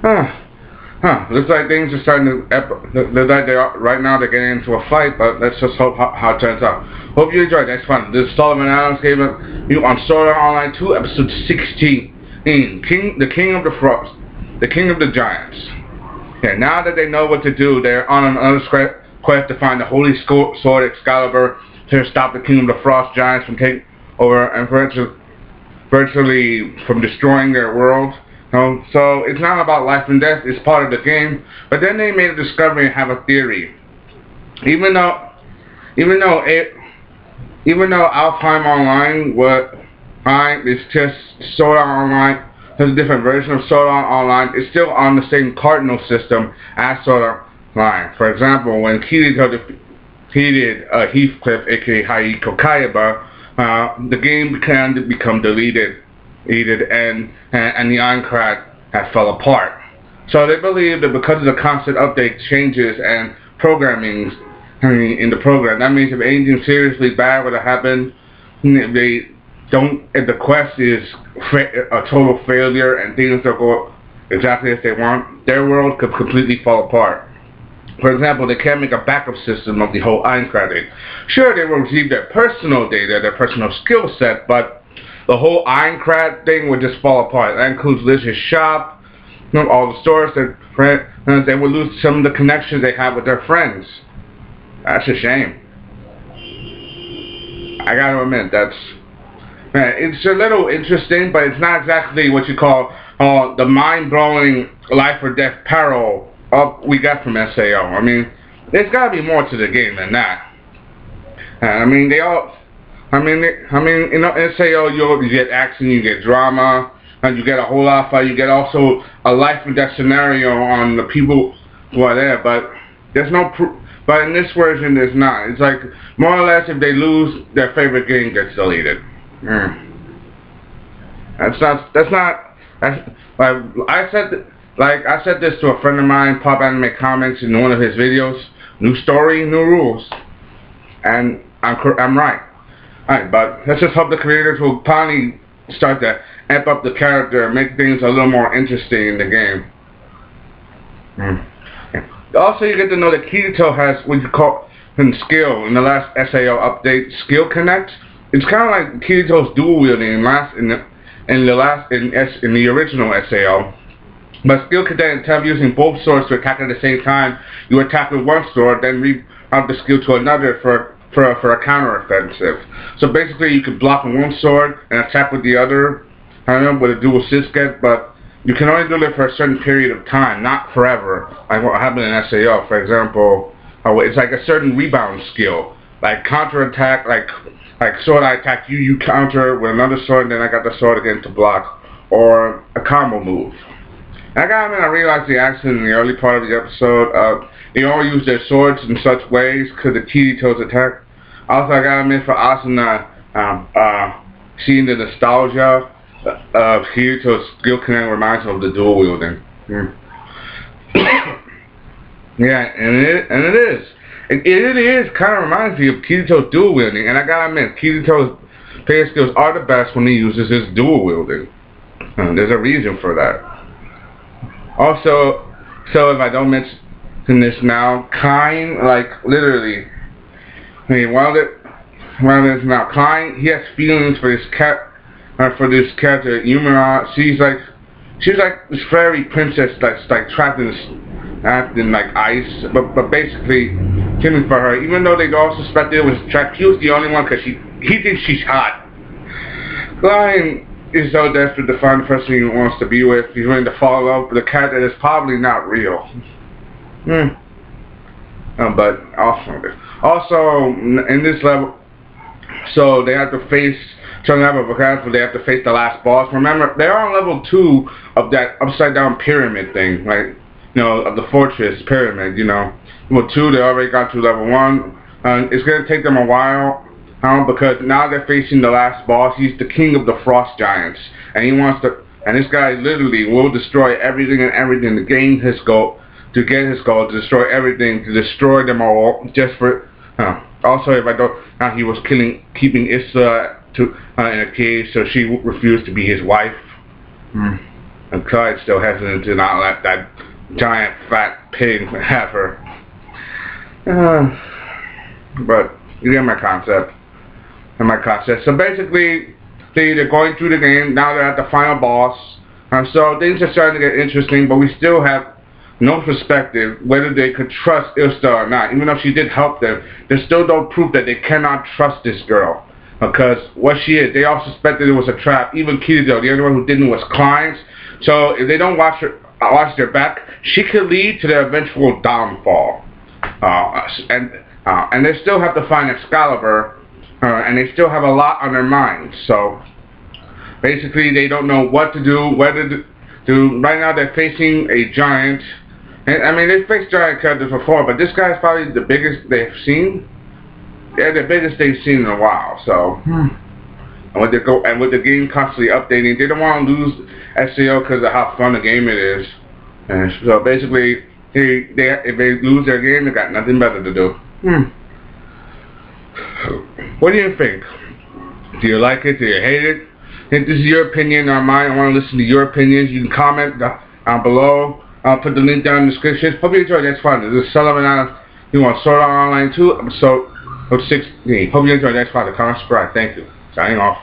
Huh. Looks like things are starting to. Looks like they are right now. They're getting into a fight, but let's just hope how it turns out. Hope you enjoyed. That's fun. This is Sellavin Adams gave you on Sword Art Online 2, episode 16. The King of the Frost, the King of the Giants. Yeah. Now that they know what to do, they're on another quest to find the Holy Sword Excalibur to stop the King of the Frost Giants from taking over and virtually from destroying their world. So it's not about life and death, it's part of the game. But then they made a discovery and have a theory. Even though Alfheim Online is just Sword Art Online, there's a different version of Sword Art Online, it's still on the same cardinal system as Sword Art Online. For example, when Kirito defeated Heathcliff, aka Haiko Kayaba, the game began to become deleted, and the Ironclad had fell apart. So they believe that because of the constant update changes and programming in the program, that means if anything seriously bad were to happen, if the quest is a total failure and things don't go exactly as they want, their world could completely fall apart. For example, they can't make a backup system of the whole Ironclad thing. Sure, they will receive their personal data, their personal skill set, but the whole Ironclad thing would just fall apart. That includes Liz's shop, all the stores, they would lose some of the connections they have with their friends. That's a shame. I gotta admit, it's a little interesting, but it's not exactly what you call the mind-blowing life or death peril we got from SAO. I mean, there's gotta be more to the game than that. In SAO you get action, you get drama, and you get a whole lot of fight. You get also a life and death scenario on the people who are there, but there's no proof. But in this version, there's not. It's like more or less if they lose, their favorite game gets deleted. I said this to a friend of mine, Pop Anime Comics, in one of his videos. New story, new rules, and I'm right. Alright, but let's just hope the creators will finally start to amp up the character and make things a little more interesting in the game. Also, you get to know that Kirito has what you call skill in the last SAO update, Skill Connect. It's kind of like Kirito's dual wielding in the original SAO. But Skill Connect, instead of using both swords to attack at the same time, you attack with one sword, then reroute the skill to another for a counter-offensive. So basically you can block with one sword and attack with the other, with a dual Sisket, but you can only do it for a certain period of time, not forever, like what happened in SAO. For example, it's like a certain rebound skill, like counter-attack, like sword I attack you, you counter with another sword, and then I got the sword again to block, or a combo move. I realized the accident in the early part of the episode. They all use their swords in such ways because of Kirito's attack. Also, I gotta admit, for Asuna, seeing the nostalgia of Kirito's Skill Connect reminds me of the dual wielding. Yeah, and it is. It really is kind of reminds me of Kirito's dual wielding, and I gotta admit, Kirito's player skills are the best when he uses his dual wielding. There's a reason for that. Also, so if I don't mention this now, Kine, literally, while it's now Kine, he has feelings for this character, Yumura. She's like this fairy princess that's trapped in ice, but basically feeling for her, even though they all suspected it was trapped. He was the only one because he thinks she's hot. Kine is so desperate to find the person he wants to be with. He's willing to fall in love with a cat that is probably not real. But also in this level, so they have to face they have to face the last boss. Remember, they're on level 2 of that upside down pyramid thing, of the fortress pyramid. Level 2, they already got to level 1. It's gonna take them a while. Because now they're facing the last boss. He's the king of the frost giants, and and this guy literally will destroy everything to gain his goal, to destroy everything, to destroy them all, just for, also if I don't, now he was keeping Issa in a cage, so she refused to be his wife. And Clyde's still hesitant to not let that giant fat pig have her. But you get my concept. So basically, they're going through the game. Now they're at the final boss. So things are starting to get interesting, but we still have no perspective whether they could trust Ilsa or not. Even though she did help them, there's still no proof that they cannot trust this girl. Because what she is, they all suspected it was a trap. Even Kirito, the only one who didn't was Klein's. So if they don't watch their back, she could lead to their eventual downfall. And they still have to find Excalibur, and they still have a lot on their minds. So basically, they don't know what to do, whether to do. Right now, they're facing a giant. And, I mean, they faced giant characters before, but this guy's probably the biggest they've seen. They're the biggest they've seen in a while. So, and with the game constantly updating, they don't want to lose SAO because of how fun the game it is. And so basically, if they lose their game, they got nothing better to do. What do you think? Do you like it? Do you hate it? If this is your opinion or mine, I want to listen to your opinions. You can comment down below. I'll put the link down in the description. Hope you enjoyed this fun. This is Sellavin. You want Sword Art Online 2, episode 16. Hope you enjoyed that. Comment, subscribe. Thank you. Signing off.